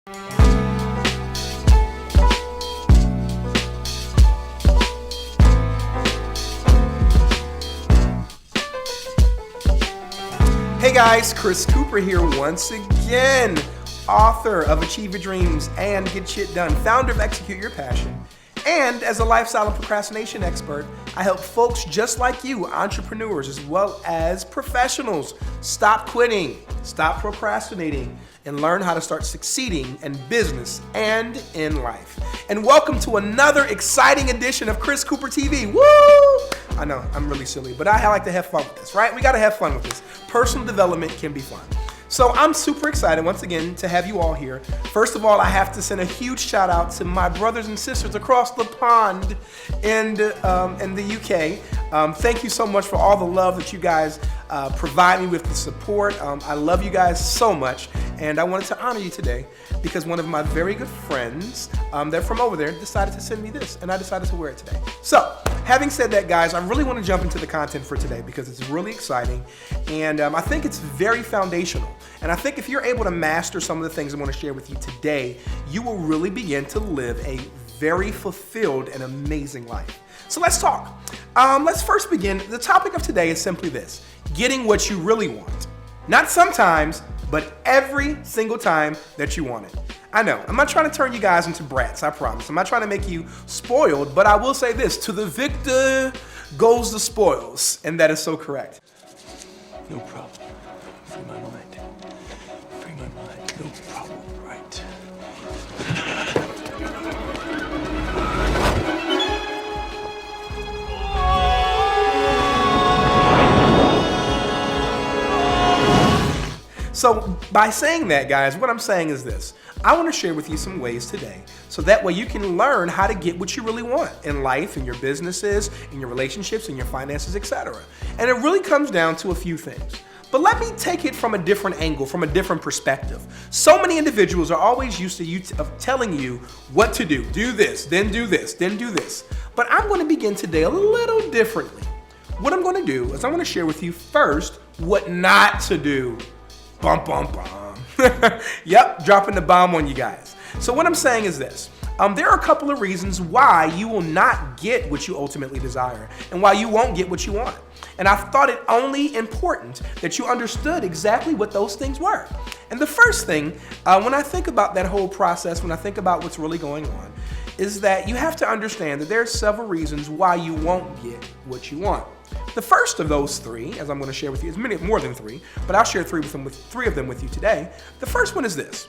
Hey guys, Chris Cooper here once again, author of Achieve Your Dreams and Get Shit Done, founder of Execute Your Passion, and as a lifestyle and procrastination expert, I help folks just like you, entrepreneurs as well as professionals, stop quitting, stop procrastinating, and learn how to start succeeding in business and in life. And welcome to another exciting edition of Chris Cooper TV. Woo! I know, I'm really silly, but I like to have fun with this, right? We gotta have fun with this. Personal development can be fun. So I'm super excited once again to have you all here. First of all, I have to send a huge shout out to my brothers and sisters across the pond in the UK. Thank you so much for all the love that you guys provide me with, the support. I love you guys so much, and I wanted to honor you today because one of my very good friends, they're from over there, decided to send me this, and I decided to wear it today. So, having said that, guys, I really want to jump into the content for today because it's really exciting, and I think it's very foundational. And I think if you're able to master some of the things I want to share with you today, you will really begin to live a very fulfilled and amazing life. So let's talk. Let's first begin. The topic of today is simply this: getting what you really want. Not sometimes, but every single time that you want it. I know, I'm not trying to turn you guys into brats, I promise. I'm not trying to make you spoiled, but I will say this: to the victor goes the spoils, and that is so correct. No problem. Free my mind. Free my mind. No problem. Right. So by saying that, guys, what I'm saying is this: I want to share with you some ways today so that way you can learn how to get what you really want in life, in your businesses, in your relationships, in your finances, etc. And it really comes down to a few things. But let me take it from a different angle, from a different perspective. So many individuals are always used to you telling you what to do. Do this, then do this, then do this. But I'm going to begin today a little differently. What I'm going to do is I'm going to share with you first what not to do. Bum, bum, bum. Yep, dropping the bomb on you guys. So what I'm saying is this. There are a couple of reasons why you will not get what you ultimately desire and why you won't get what you want. And I thought it only important that you understood exactly what those things were. And the first thing, when I think about that whole process, when I think about what's really going on, is that you have to understand that there are several reasons why you won't get what you want. The first of those three, as I'm going to share with you, is more than three, but I'll share three of them with you today. The first one is this: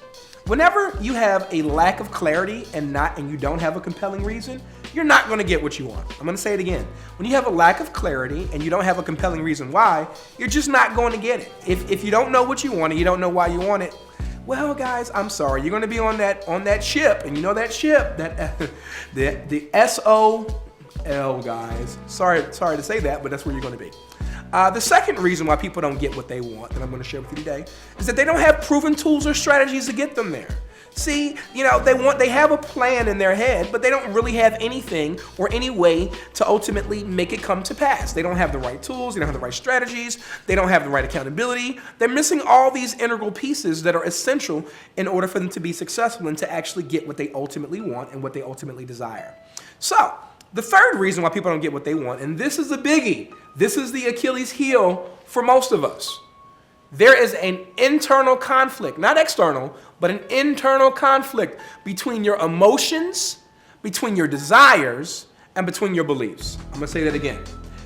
whenever you have a lack of clarity and you don't have a compelling reason, you're not going to get what you want. I'm going to say it again. When you have a lack of clarity and you don't have a compelling reason why, you're just not going to get it. If you don't know what you want and you don't know why you want it, well, guys, I'm sorry. You're going to be on that ship, and you know that ship, the SOL, guys. Sorry to say that, but that's where you're going to be. The second reason why people don't get what they want that I'm going to share with you today is that they don't have proven tools or strategies to get them there. See, they have a plan in their head, but they don't really have anything or any way to ultimately make it come to pass. They don't have the right tools, they don't have the right strategies, they don't have the right accountability. They're missing all these integral pieces that are essential in order for them to be successful and to actually get what they ultimately want and what they ultimately desire. So, the third reason why people don't get what they want, and this is a biggie, this is the Achilles heel for most of us. There is an internal conflict, not external, but an internal conflict between your emotions, between your desires, and between your beliefs. I'm going to say that again.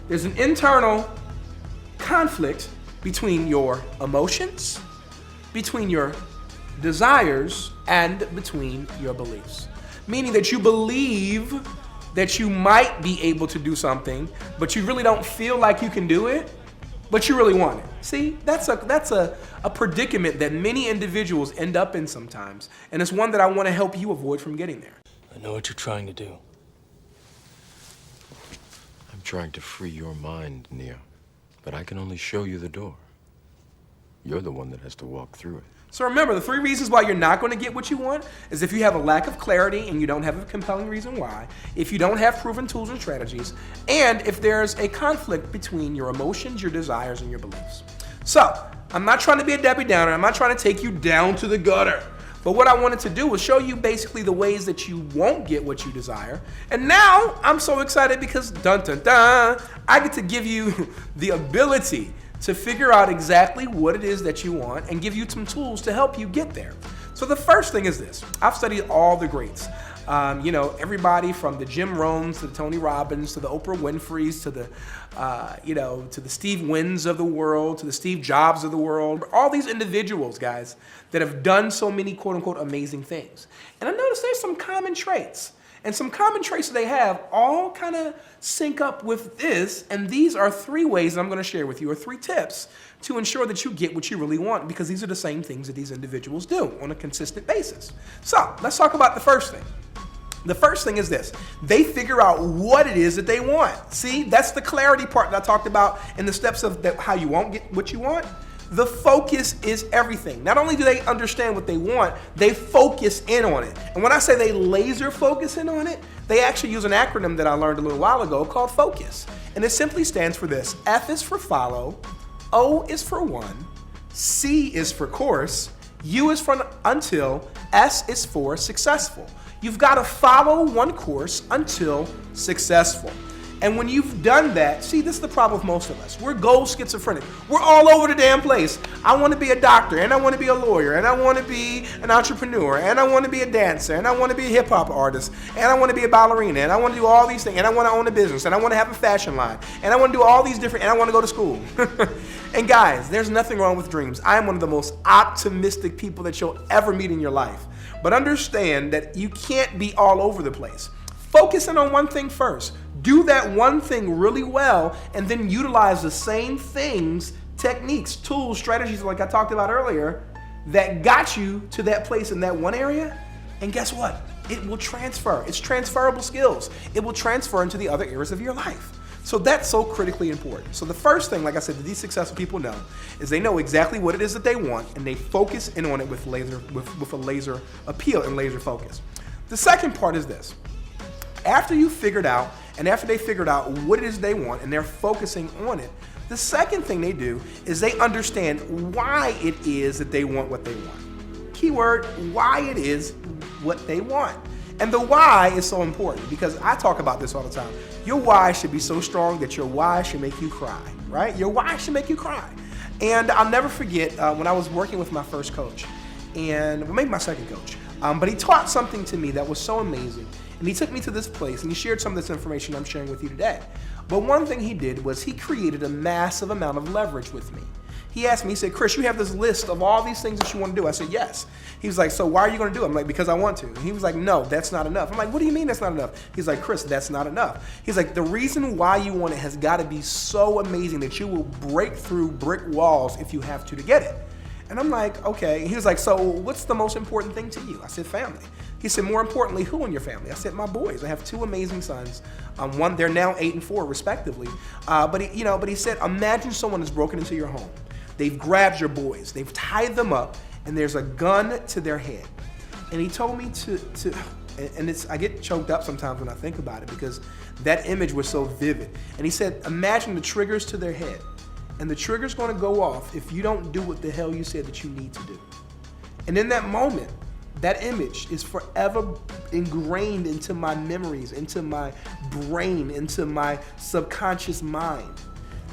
There's an internal conflict between your emotions, between your desires, and between your beliefs. Meaning that you believe that you might be able to do something, but you really don't feel like you can do it, but you really want it. See, that's a predicament that many individuals end up in sometimes, and it's one that I want to help you avoid from getting there. I know what you're trying to do. I'm trying to free your mind, Neo, but I can only show you the door. You're the one that has to walk through it. So remember, the three reasons why you're not going to get what you want is if you have a lack of clarity and you don't have a compelling reason why, if you don't have proven tools and strategies, and if there's a conflict between your emotions, your desires, and your beliefs. So, I'm not trying to be a Debbie Downer. I'm not trying to take you down to the gutter. But what I wanted to do was show you basically the ways that you won't get what you desire. And now I'm so excited because dun dun dun, I get to give you the ability to figure out exactly what it is that you want and give you some tools to help you get there. So the first thing is this. I've studied all the greats. Everybody from the Jim Rohns to the Tony Robbins to the Oprah Winfreys to the, to the Steve Wynns of the world, to the Steve Jobs of the world. All these individuals, guys, that have done so many quote unquote amazing things. And I noticed there's some common traits. And some common traits that they have all kind of sync up with this. And these are 3 ways that I'm going to share with you, or 3 tips to ensure that you get what you really want, because these are the same things that these individuals do on a consistent basis. So let's talk about the first thing. The first thing is this. They figure out what it is that they want. See, that's the clarity part that I talked about in the steps of how you won't get what you want. The focus is everything. Not only do they understand what they want, they focus in on it. And when I say they laser focus in on it, they actually use an acronym that I learned a little while ago called FOCUS. And it simply stands for this. F is for follow, O is for one, C is for course, U is for until, S is for successful. You've got to follow one course until successful. And when you've done that, see, this is the problem with most of us. We're goal schizophrenic. We're all over the damn place. I want to be a doctor, and I want to be a lawyer, and I want to be an entrepreneur, and I want to be a dancer, and I want to be a hip hop artist, and I want to be a ballerina, and I want to do all these things, and I want to own a business, and I want to have a fashion line, and I want to do all these different, and I want to go to school. And guys, there's nothing wrong with dreams. I am one of the most optimistic people that you'll ever meet in your life. But understand that you can't be all over the place. Focus in on one thing first. Do that one thing really well, and then utilize the same things, techniques, tools, strategies like I talked about earlier that got you to that place in that one area. And guess what? It will transfer. It's transferable skills. It will transfer into the other areas of your life. So that's so critically important. So the first thing, like I said, that these successful people know is they know exactly what it is that they want, and they focus in on it with a laser appeal and laser focus. The second part is this. After you figured out, and after they figured out what it is they want and they're focusing on it, the second thing they do is they understand why it is that they want what they want. Keyword, why it is what they want. And the why is so important because I talk about this all the time. Your why should be so strong that your why should make you cry, right? Your why should make you cry. And I'll never forget when I was working with my first coach, and maybe my second coach, but he taught something to me that was so amazing. And he took me to this place and he shared some of this information I'm sharing with you today. But one thing he did was he created a massive amount of leverage with me. He asked me, he said, Chris, you have this list of all these things that you want to do. I said, yes. He was like, so why are you going to do it? I'm like, because I want to. And he was like, no, that's not enough. I'm like, what do you mean that's not enough? He's like, Chris, that's not enough. He's like, the reason why you want it has got to be so amazing that you will break through brick walls if you have to get it. And I'm like, okay. He was like, so what's the most important thing to you? I said, family. He said, more importantly, who in your family? I said, my boys. I have 2 amazing sons. One, they're now 8 and 4 respectively. But he said, imagine someone has broken into your home. They've grabbed your boys. They've tied them up, and there's a gun to their head. And he told me I get choked up sometimes when I think about it because that image was so vivid. And he said, imagine the triggers to their head. And the trigger's going to go off if you don't do what the hell you said that you need to do. And in that moment, that image is forever ingrained into my memories, into my brain, into my subconscious mind.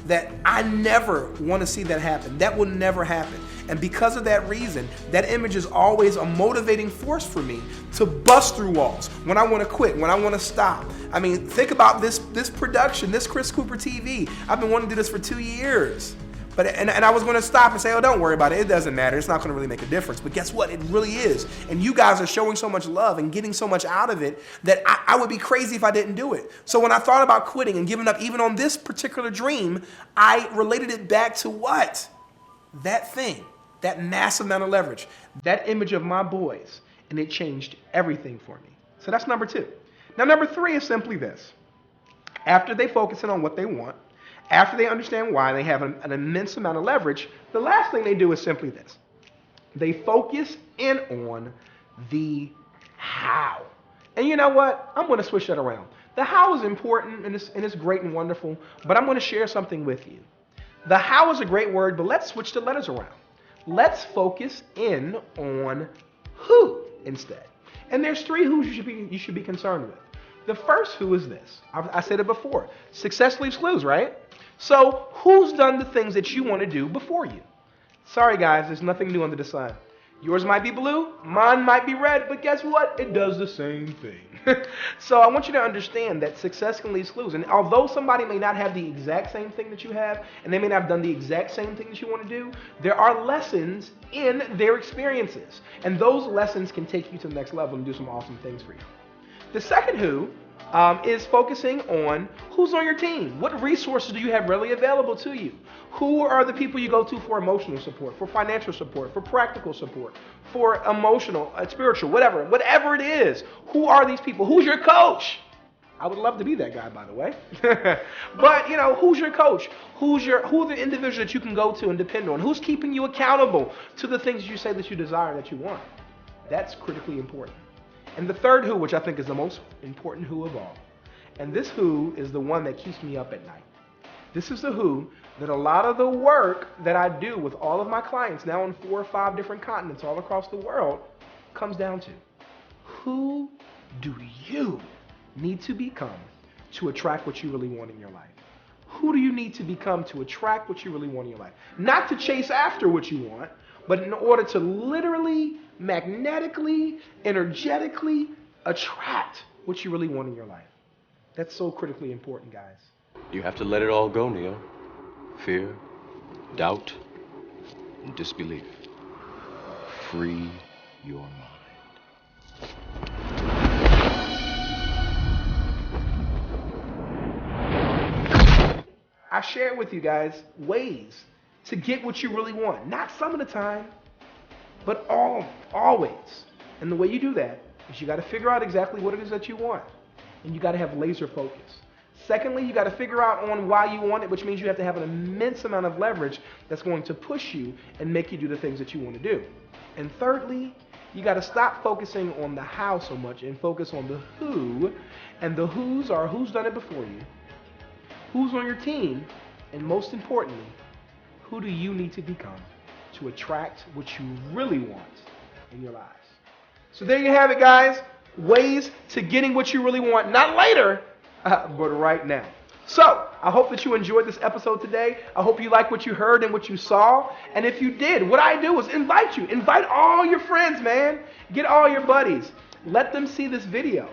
That I never want to see that happen. That will never happen. And because of that reason, that image is always a motivating force for me to bust through walls. When I want to quit, when I want to stop. I mean, think about this production, this Chris Cooper TV. I've been wanting to do this for 2 years. And I was going to stop and say, oh, don't worry about it. It doesn't matter. It's not going to really make a difference. But guess what? It really is. And you guys are showing so much love and getting so much out of it that I would be crazy if I didn't do it. So when I thought about quitting and giving up even on this particular dream, I related it back to what? That thing, that massive amount of leverage, that image of my boys. And it changed everything for me. So that's number 2. Now, number 3 is simply this. After they focus in on what they want, after they understand why, they have an immense amount of leverage, the last thing they do is simply this. They focus in on the how. And you know what? I'm going to switch that around. The how is important and it's great and wonderful, but I'm going to share something with you. The how is a great word, but let's switch the letters around. Let's focus in on who instead. And there's 3 who's you should be concerned with. The first who is this. I said it before. Success leaves clues, right? So who's done the things that you want to do before you? Sorry guys, there's nothing new under the sun. Yours might be blue, mine might be red, but guess what? It does the same thing. So I want you to understand that success can leave clues. And although somebody may not have the exact same thing that you have, and they may not have done the exact same thing that you want to do, there are lessons in their experiences. And those lessons can take you to the next level and do some awesome things for you. The second who is focusing on who's on your team. What resources do you have readily available to you? Who are the people you go to for emotional support, for financial support, for practical support, for emotional, spiritual, whatever it is? Who are these people? Who's your coach? I would love to be that guy, by the way. But, who's your coach? Who are the individuals that you can go to and depend on? Who's keeping you accountable to the things you say that you desire, that you want? That's critically important. And the third who, which I think is the most important who of all, and this who is the one that keeps me up at night. This is the who that a lot of the work that I do with all of my clients now on 4 or 5 different continents all across the world comes down to, who do you need to become to attract what you really want in your life? Who do you need to become to attract what you really want in your life? Not to chase after what you want, but in order to literally, magnetically, energetically attract what you really want in your life. That's so critically important, guys. You have to let it all go, Neo. Fear, doubt, and disbelief. Free your mind. I share with you guys ways to get what you really want. Not some of the time, but always. And the way you do that is you got to figure out exactly what it is that you want. And you got to have laser focus. Secondly, you got to figure out on why you want it, which means you have to have an immense amount of leverage that's going to push you and make you do the things that you want to do. And thirdly, you got to stop focusing on the how so much and focus on the who. And the who's are who's done it before you, who's on your team, and most importantly, who do you need to become to attract what you really want in your lives? So there you have it, guys. Ways to getting what you really want, not later, but right now. So I hope that you enjoyed this episode today. I hope you like what you heard and what you saw. And if you did, what I do is invite you. Invite all your friends, man. Get all your buddies. Let them see this video.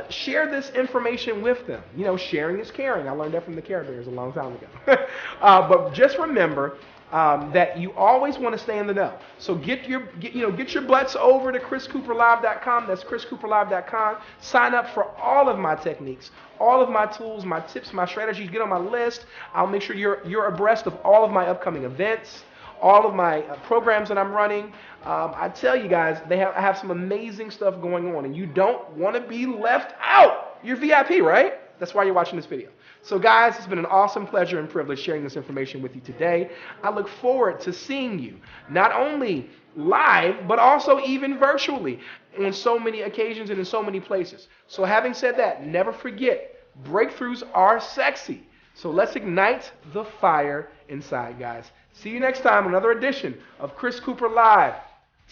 Share this information with them. Sharing is caring. I learned that from the Care Bears a long time ago. But just remember that you always want to stay in the know. So get your butts over to chriscooperlive.com. That's chriscooperlive.com. Sign up for all of my techniques, all of my tools, my tips, my strategies. Get on my list. I'll make sure you're abreast of all of my upcoming events, all of my programs that I'm running. I tell you guys, I have some amazing stuff going on, and you don't want to be left out. You're VIP, right? That's why you're watching this video. So guys, it's been an awesome pleasure and privilege sharing this information with you today. I look forward to seeing you, not only live, but also even virtually on so many occasions and in so many places. So having said that, never forget, breakthroughs are sexy. So let's ignite the fire inside, guys. See you next time on another edition of Chris Cooper Live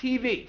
TV.